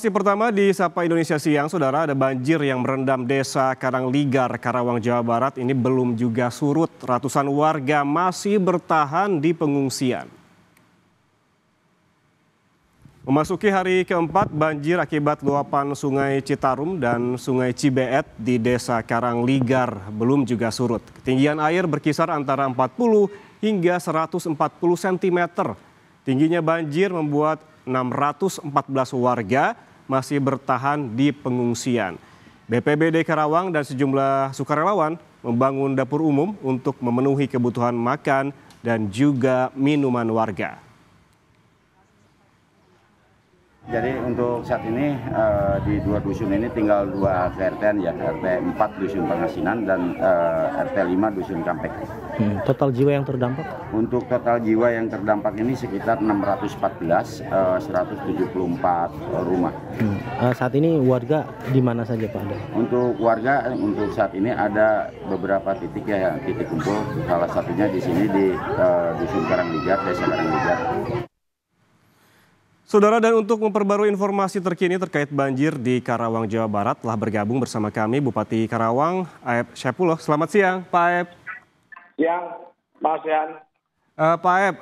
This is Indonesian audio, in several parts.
Informasi pertama di Sapa Indonesia Siang, Saudara, ada banjir yang merendam Desa Karangligar, Karawang, Jawa Barat. Ini belum juga surut. Ratusan warga masih bertahan di pengungsian. Memasuki hari keempat, banjir akibat luapan Sungai Citarum dan Sungai Cibeet di Desa Karangligar belum juga surut. Ketinggian air berkisar antara 40 hingga 140 cm. Tingginya banjir membuat 614 warga masih bertahan di pengungsian. BPBD Karawang dan sejumlah sukarelawan membangun dapur umum untuk memenuhi kebutuhan makan dan juga minuman warga. Jadi untuk saat ini di dua dusun ini tinggal dua KRT ya, RT 4 Dusun Pangasinan dan RT 5 Dusun Kampek. Total jiwa yang terdampak? Untuk total jiwa yang terdampak ini sekitar 614, 174 rumah. Saat ini warga di mana saja Pak? Untuk warga untuk saat ini ada beberapa titik ya, titik kumpul. Salah satunya di sini di Dusun Karangligar, Desa Karangligar. Saudara, dan untuk memperbarui informasi terkini terkait banjir di Karawang, Jawa Barat, telah bergabung bersama kami Bupati Karawang, Aep Syepulloh. Selamat siang, Pak Aep. Siang, Mas Yan. Pak Aep,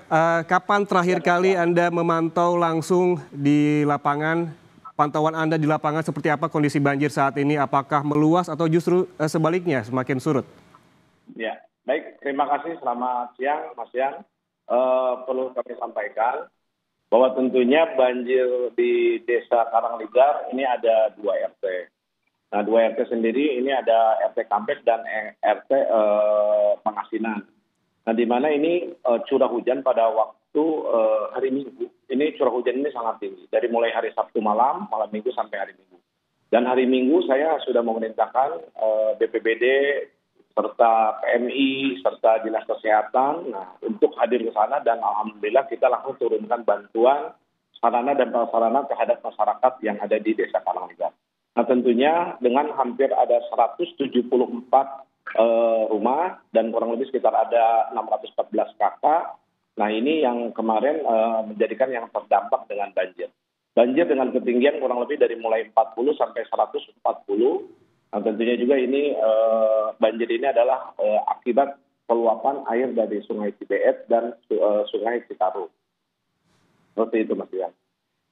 kapan terakhir kali Anda memantau langsung di lapangan? Pantauan Anda di lapangan seperti apa kondisi banjir saat ini? Apakah meluas atau justru sebaliknya semakin surut? Ya, baik. Terima kasih. Selamat siang, Mas Yan. Perlu kami sampaikan bahwa tentunya banjir di Desa Karangligar ini ada 2 RT. Nah, 2 RT sendiri ini ada RT Kampek dan RT Pangasinan. Nah, di mana ini curah hujan pada waktu hari Minggu. Ini curah hujan ini sangat tinggi. Dari mulai hari Sabtu malam Minggu sampai hari Minggu. Dan hari Minggu saya sudah memerintahkan BPBD serta PMI, serta Dinas Kesehatan, untuk hadir ke sana dan alhamdulillah kita langsung turunkan bantuan sarana dan prasarana terhadap masyarakat yang ada di Desa Karangligar. Nah, tentunya dengan hampir ada 174 rumah dan kurang lebih sekitar ada 614 kakak. Nah, ini yang kemarin menjadikan yang terdampak dengan banjir. Banjir dengan ketinggian kurang lebih dari mulai 40 sampai 140. Nah, tentunya juga ini banjir ini adalah akibat peluapan air dari Sungai Cibeet dan Sungai Citarum. Seperti itu, Mas Ian.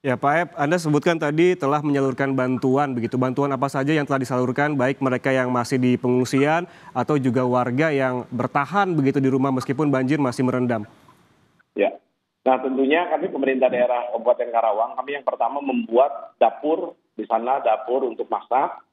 Ya, Pak Aep, Anda sebutkan tadi telah menyalurkan bantuan begitu. Bantuan apa saja yang telah disalurkan, baik mereka yang masih di pengungsian atau juga warga yang bertahan begitu di rumah meskipun banjir masih merendam? Ya. Nah, tentunya kami pemerintah daerah Kabupaten Karawang, kami yang pertama membuat dapur di sana, dapur untuk masak.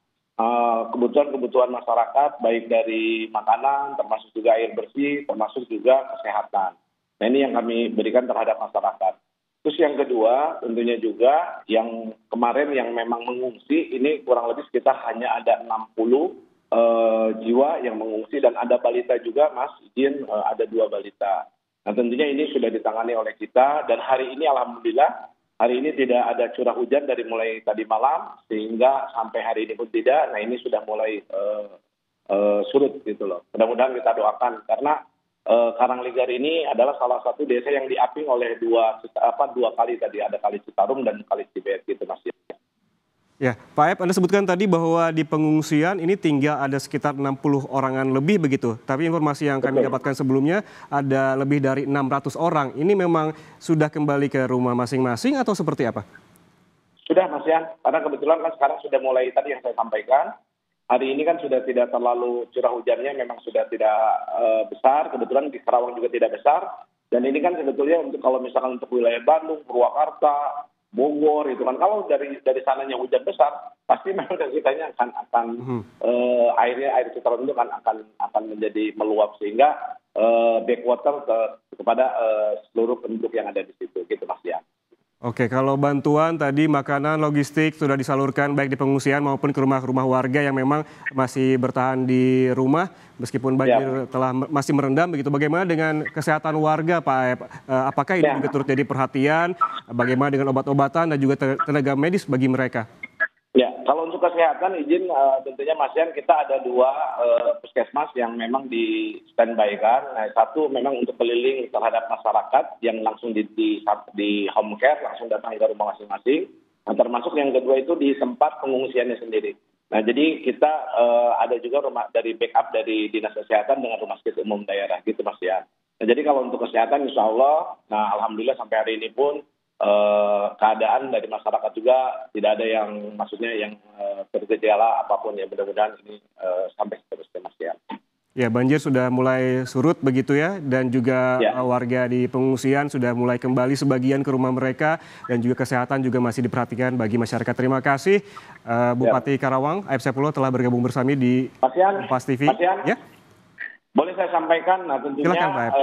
Kebutuhan-kebutuhan masyarakat baik dari makanan termasuk juga air bersih termasuk juga kesehatan. Nah, ini yang kami berikan terhadap masyarakat. Terus yang kedua tentunya juga yang kemarin yang memang mengungsi ini kurang lebih sekitar hanya ada 60 jiwa yang mengungsi dan ada balita juga, Mas, izin ada 2 balita. Nah, tentunya ini sudah ditangani oleh kita dan hari ini alhamdulillah hari ini tidak ada curah hujan dari mulai tadi malam sehingga sampai hari ini pun tidak. Nah, ini sudah mulai surut gitu loh. Mudah-mudahan kita doakan karena Karangligar ini adalah salah satu desa yang diaping oleh dua kali tadi, ada Kali Citarum dan Kali Cibeet gitu, Mas. Ya, Pak Aep, Anda sebutkan tadi bahwa di pengungsian ini tinggal ada sekitar 60 orangan lebih begitu. Tapi informasi yang kami dapatkan sebelumnya ada lebih dari 600 orang. Ini memang sudah kembali ke rumah masing-masing atau seperti apa? Sudah, Mas Yan. Karena kebetulan kan sekarang sudah mulai tadi yang saya sampaikan. Hari ini kan sudah tidak terlalu curah hujannya memang sudah tidak besar. Kebetulan di Karawang juga tidak besar. Dan ini kan sebetulnya untuk kalau misalkan untuk wilayah Bandung, Purwakarta, Bogor itu kan kalau dari sananya hujan besar pasti memang kita akan air Citarum itu kan akan menjadi meluap sehingga backwater kepada seluruh penduduk yang ada di situ gitu, Mas ya. Oke, kalau bantuan tadi makanan, logistik sudah disalurkan baik di pengungsian maupun ke rumah-rumah warga yang memang masih bertahan di rumah meskipun banjir masih merendam begitu. Bagaimana dengan kesehatan warga, Pak Aep? Apakah ini juga turut jadi perhatian? Bagaimana dengan obat-obatan dan juga tenaga medis bagi mereka? Ya, kalau untuk kesehatan izin tentunya Mas Yan kita ada 2 puskesmas yang memang di standby-kan. Nah, satu memang untuk keliling terhadap masyarakat yang langsung di home care langsung datang ke rumah masing-masing. Nah, termasuk yang kedua itu di tempat pengungsiannya sendiri. Nah, jadi kita ada juga dari backup dari Dinas Kesehatan dengan Rumah Sakit Umum Daerah gitu Mas ya. Nah, jadi kalau untuk kesehatan insya Allah, nah alhamdulillah sampai hari ini pun keadaan dari masyarakat juga tidak ada yang maksudnya yang bergejala apapun ya, mudah-mudahan ini sampai seterusnya Mas ya. Ya, banjir sudah mulai surut begitu ya, dan juga Ya. warga di pengungsian sudah mulai kembali sebagian ke rumah mereka, dan juga kesehatan juga masih diperhatikan bagi masyarakat. Terima kasih Bupati Karawang, Aib Saipullah telah bergabung bersama di Mas Yan, Kompas TV. Mas Yan, Ya, boleh saya sampaikan, nah tentunya Silakan, Pak Aib.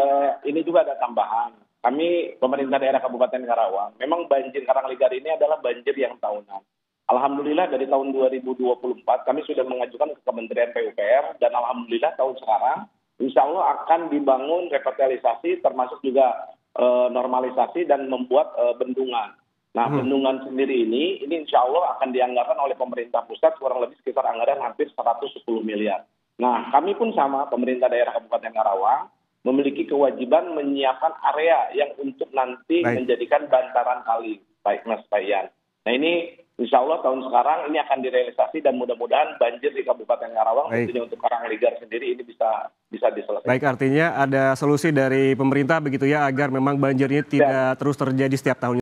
ini juga ada tambahan. Kami pemerintah daerah Kabupaten Karawang, memang banjir Karangligar ini adalah banjir yang tahunan. Alhamdulillah dari tahun 2024 kami sudah mengajukan ke Kementerian PUPR dan alhamdulillah tahun sekarang insya Allah akan dibangun revitalisasi termasuk juga normalisasi dan membuat bendungan. Nah bendungan sendiri ini insya Allah akan dianggarkan oleh pemerintah pusat kurang lebih sekitar anggaran hampir 110 miliar. Nah kami pun sama pemerintah daerah Kabupaten Karawang memiliki kewajiban menyiapkan area yang untuk nanti menjadikan bantaran kali, baik Mas Bayan. Nah ini insya Allah tahun sekarang ini akan direalisasi dan mudah-mudahan banjir di Kabupaten Karawang tentunya untuk Karangligar sendiri ini bisa diselesaikan. Baik, artinya ada solusi dari pemerintah begitu ya, agar memang banjir ini tidak terus terjadi setiap tahun.